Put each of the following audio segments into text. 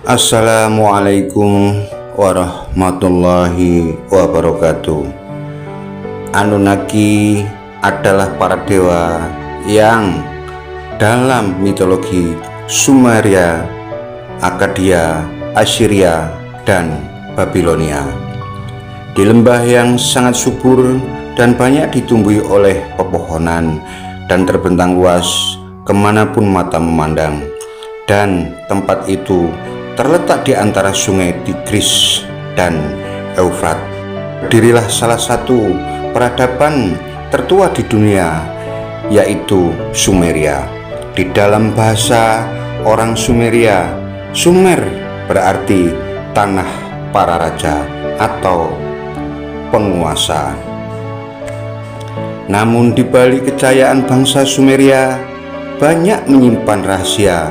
Assalamualaikum warahmatullahi wabarakatuh. Anunnaki adalah para dewa yang dalam mitologi Sumeria, Akkadia, Assyria, dan Babilonia. Di lembah yang sangat subur dan banyak ditumbuhi oleh pepohonan dan terbentang luas kemanapun mata memandang, dan tempat itu terletak di antara sungai Tigris dan Eufrat. Berdirilah salah satu peradaban tertua di dunia, yaitu Sumeria. Di dalam bahasa orang Sumeria, Sumer berarti tanah para raja atau penguasa. Namun di balik kejayaan bangsa Sumeria banyak menyimpan rahasia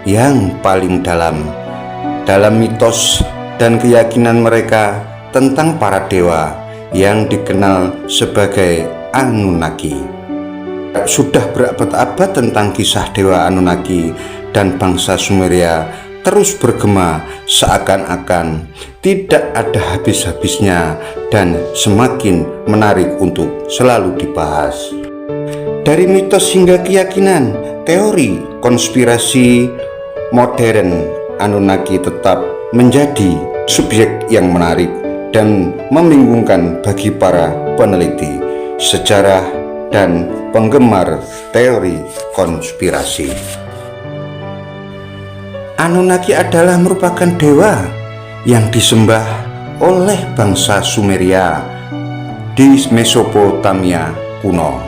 yang paling dalam mitos dan keyakinan mereka tentang para dewa yang dikenal sebagai Anunnaki. Sudah berabad-abad tentang kisah dewa Anunnaki dan bangsa Sumeria terus bergema seakan-akan tidak ada habis-habisnya dan semakin menarik untuk selalu dibahas. Dari mitos hingga keyakinan, teori konspirasi modern, Anunnaki tetap menjadi subjek yang menarik dan membingungkan bagi para peneliti sejarah dan penggemar teori konspirasi. Anunnaki adalah merupakan dewa yang disembah oleh bangsa Sumeria di Mesopotamia kuno,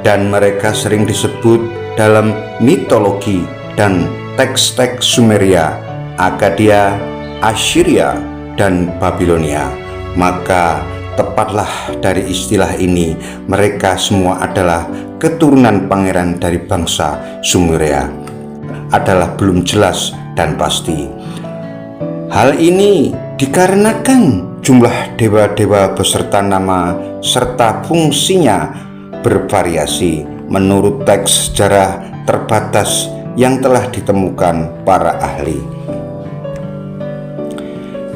dan mereka sering disebut dalam mitologi dan teks-teks Sumeria, Akkadia, Assyria, dan Babilonia. Maka tepatlah dari istilah ini, mereka semua adalah keturunan pangeran dari bangsa Sumeria adalah belum jelas dan pasti. Hal ini dikarenakan jumlah dewa-dewa beserta nama serta fungsinya bervariasi menurut teks sejarah terbatas yang telah ditemukan para ahli.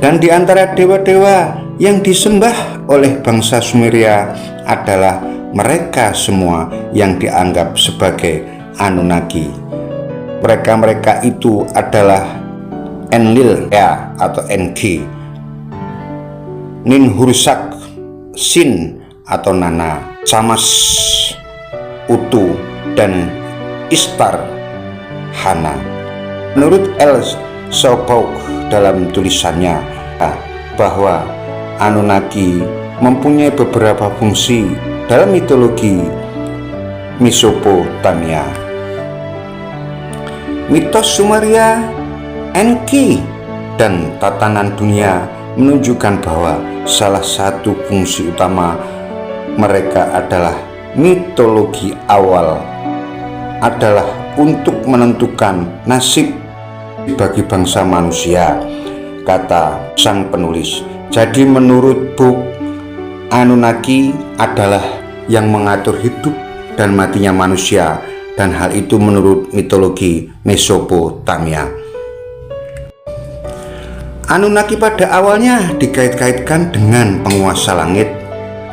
Dan di antara dewa-dewa yang disembah oleh bangsa Sumeria adalah mereka semua yang dianggap sebagai Anunnaki. Mereka itu adalah Enlil atau Enki, Ninhursag, Sin atau Nana, Shamash, Utu, dan Ishtar, Hana. Menurut El Saupouk dalam tulisannya bahwa Anunnaki mempunyai beberapa fungsi dalam mitologi Mesopotamia. Mitos Sumeria, Enki, dan tatanan dunia menunjukkan bahwa salah satu fungsi utama mereka adalah mitologi awal adalah untuk menentukan nasib bagi bangsa manusia, kata sang penulis. Jadi menurut Book, Anunnaki adalah yang mengatur hidup dan matinya manusia, dan hal itu menurut mitologi Mesopotamia. Anunnaki pada awalnya dikait-kaitkan dengan penguasa langit,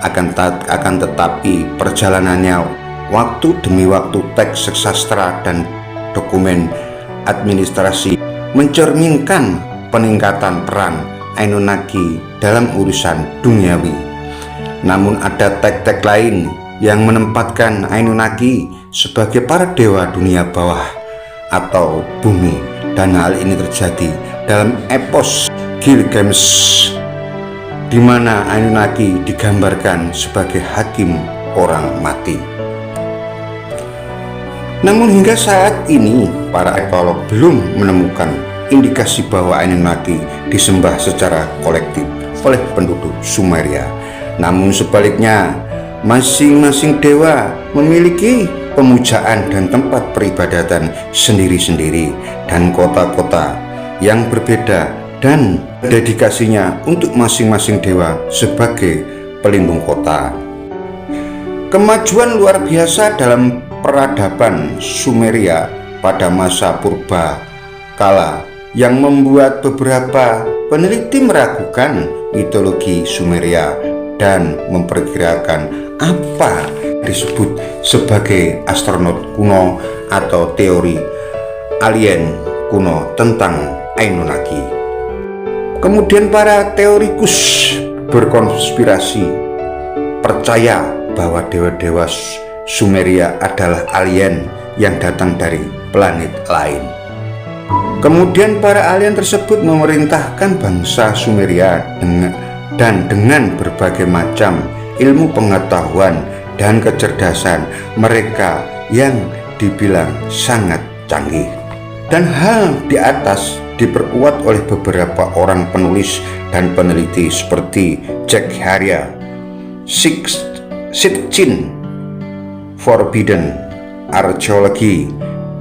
akan tetapi perjalanannya waktu demi waktu teks sastra dan dokumen administrasi mencerminkan peningkatan peran Anunnaki dalam urusan duniawi. Namun ada teks-teks lain yang menempatkan Anunnaki sebagai para dewa dunia bawah atau bumi, dan hal ini terjadi dalam epos Gilgamesh, di mana Anunnaki digambarkan sebagai hakim orang mati. Namun hingga saat ini para arkeolog belum menemukan indikasi bahwa Anunnaki disembah secara kolektif oleh penduduk Sumeria. Namun sebaliknya, masing-masing dewa memiliki pemujaan dan tempat peribadatan sendiri-sendiri dan kota-kota yang berbeda, dan dedikasinya untuk masing-masing dewa sebagai pelindung kota. Kemajuan luar biasa dalam peradaban Sumeria pada masa purba kala yang membuat beberapa peneliti meragukan mitologi Sumeria dan memperkirakan apa disebut sebagai astronot kuno atau teori alien kuno tentang Anunnaki. Kemudian para teorikus berkonspirasi percaya bahwa dewa-dewa Sumeria adalah alien yang datang dari planet lain. Kemudian para alien tersebut memerintahkan bangsa Sumeria dengan berbagai macam ilmu pengetahuan dan kecerdasan mereka yang dibilang sangat canggih. Dan hal di atas diperkuat oleh beberapa orang penulis dan peneliti seperti Jack Haria, Sitchin, Forbidden Archaeology,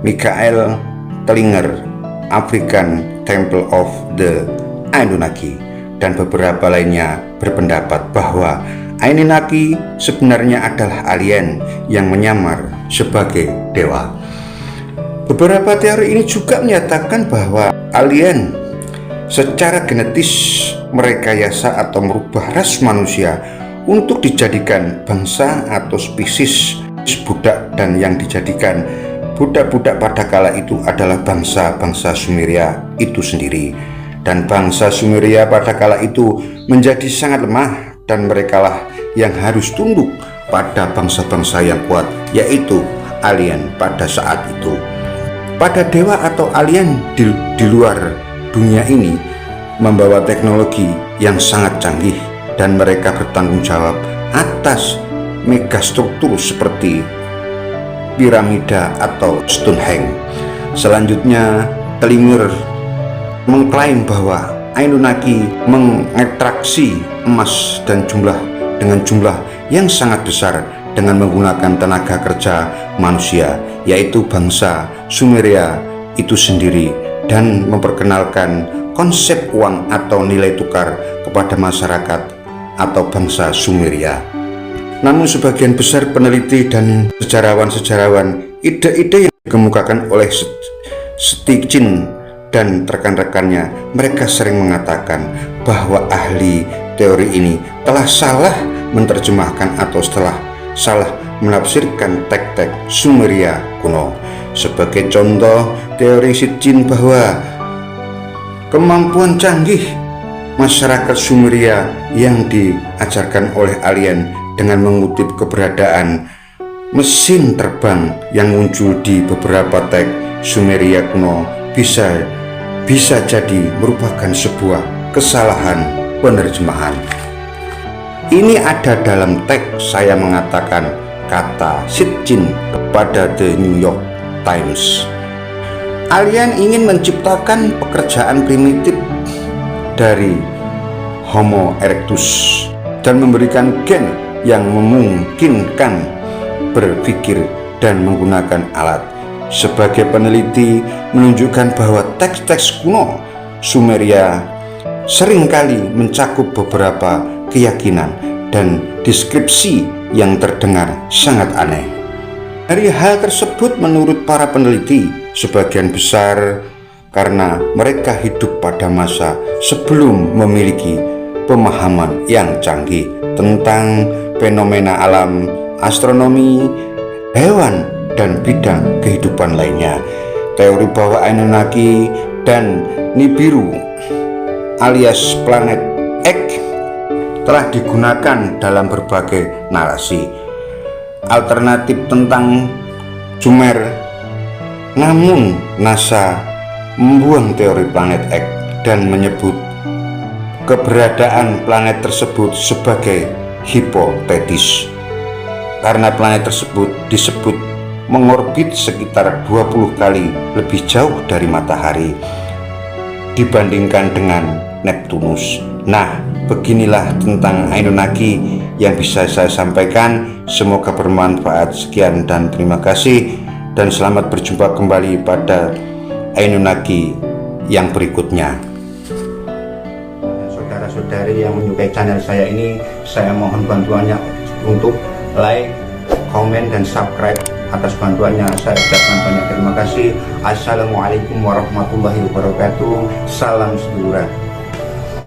Michael Tellinger, African Temple of the Anunnaki, dan beberapa lainnya berpendapat bahwa Anunnaki sebenarnya adalah alien yang menyamar sebagai dewa. Beberapa teori ini juga menyatakan bahwa alien secara genetis merekayasa atau merubah ras manusia untuk dijadikan bangsa atau spesies budak, dan yang dijadikan budak-budak pada kala itu adalah bangsa-bangsa Sumeria itu sendiri. Dan bangsa Sumeria pada kala itu menjadi sangat lemah dan merekalah yang harus tunduk pada bangsa-bangsa yang kuat, yaitu alien pada saat itu. Pada dewa atau alien di luar dunia ini membawa teknologi yang sangat canggih dan mereka bertanggung jawab atas megastruktur seperti piramida atau Stonehenge. Selanjutnya, Tellinger mengklaim bahwa Anunnaki mengekstraksi emas dengan jumlah yang sangat besar dengan menggunakan tenaga kerja manusia, yaitu bangsa Sumeria itu sendiri, dan memperkenalkan konsep uang atau nilai tukar kepada masyarakat atau bangsa Sumeria. Namun sebagian besar peneliti dan sejarawan ide-ide yang dikemukakan oleh Sitchin dan rekan-rekannya, mereka sering mengatakan bahwa ahli teori ini telah salah menerjemahkan atau salah menafsirkan teks-teks Sumeria kuno. Sebagai contoh, teori Sitchin bahwa kemampuan canggih masyarakat Sumeria yang diajarkan oleh alien dengan mengutip keberadaan mesin terbang yang muncul di beberapa teks Sumeria kuno bisa jadi merupakan sebuah kesalahan penerjemahan. Ini ada dalam teks saya mengatakan, kata Sitchin kepada The New York Times. Alien ingin menciptakan pekerjaan primitif dari Homo erectus dan memberikan gen yang memungkinkan berpikir dan menggunakan alat. Sebagai peneliti menunjukkan bahwa teks-teks kuno Sumeria seringkali mencakup beberapa keyakinan dan deskripsi yang terdengar sangat aneh. Dari hal tersebut, menurut para peneliti, sebagian besar karena mereka hidup pada masa sebelum memiliki pemahaman yang canggih tentang fenomena alam, astronomi, hewan, dan bidang kehidupan lainnya. Teori bahwa Anunnaki dan Nibiru alias planet X telah digunakan dalam berbagai narasi alternatif tentang Sumer. Namun NASA membuang teori planet X dan menyebut keberadaan planet tersebut sebagai hipotetis karena planet tersebut disebut mengorbit sekitar 20 kali lebih jauh dari matahari dibandingkan dengan Neptunus. Nah, beginilah tentang Anunnaki yang bisa saya sampaikan. Semoga bermanfaat. Sekian dan terima kasih, dan selamat berjumpa kembali pada Anunnaki yang berikutnya. Saudara-saudari yang menyukai channel saya ini, saya mohon bantuannya untuk like, komen, dan subscribe Atas bantuannya saya ucapkan banyak terima kasih. Assalamualaikum warahmatullahi wabarakatuh. Salam sedulur.